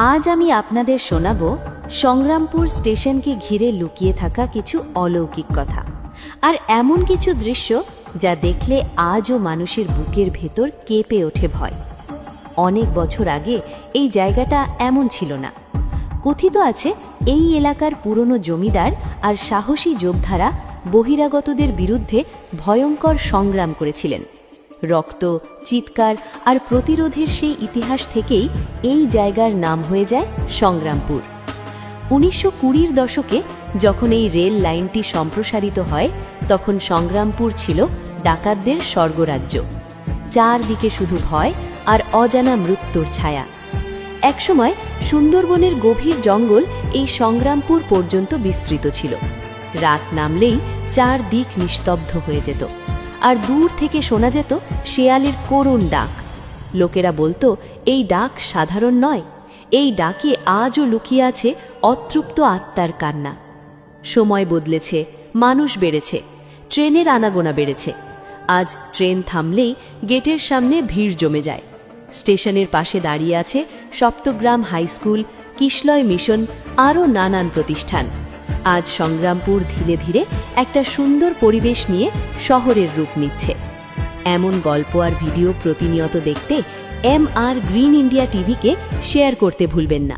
আজ আমি আপনাদের শোনাব সংগ্রামপুর স্টেশনকে ঘিরে লুকিয়ে থাকা কিছু অলৌকিক কথা আর এমন কিছু দৃশ্য যা দেখলে আজও মানুষের বুকের ভেতর কেঁপে ওঠে ভয়। অনেক বছর আগে এই জায়গাটা এমন ছিল না। কথিত আছে এই এলাকার পুরনো জমিদার আর সাহসী যোদ্ধারা বহিরাগতদের বিরুদ্ধে ভয়ঙ্কর সংগ্রাম করেছিলেন। রক্ত, চিৎকার আর প্রতিরোধের সেই ইতিহাস থেকেই এই জায়গার নাম হয়ে যায় সংগ্রামপুর। 1920-র দশকে যখন এই রেল লাইনটি সম্প্রসারিত হয়, তখন সংগ্রামপুর ছিল ডাকাতদের স্বর্গরাজ্য। চারদিকে শুধু ভয় আর অজানা মৃত্যুর ছায়া। একসময় সুন্দরবনের গভীর জঙ্গল এই সংগ্রামপুর পর্যন্ত বিস্তৃত ছিল। রাত নামলেই চারদিক নিস্তব্ধ হয়ে যেত, আর দূর থেকে শোনা যেত শেয়ালের করুণ ডাক। লোকেরা বলতো এই ডাক সাধারণ নয়, এই ডাকে আজও লুকিয়ে আছে অতৃপ্ত আত্মার কান্না। সময় বদলেছে, মানুষ বেড়েছে, ট্রেনের আনাগোনা বেড়েছে। আজ ট্রেন থামলেই গেটের সামনে ভিড় জমে যায়। স্টেশনের পাশে দাঁড়িয়ে আছে সপ্তগ্রাম হাই স্কুল, কিশলয় মিশন, আরও নানান প্রতিষ্ঠান। আজ সংগ্রামপুর ধীরে ধীরে একটা সুন্দর পরিবেশ নিয়ে শহরের রূপ নিচ্ছে। এমন গল্প আর ভিডিও প্রতিনিয়ত দেখতে MR গ্রিন ইন্ডিয়া টিভিকে শেয়ার করতে ভুলবেন না।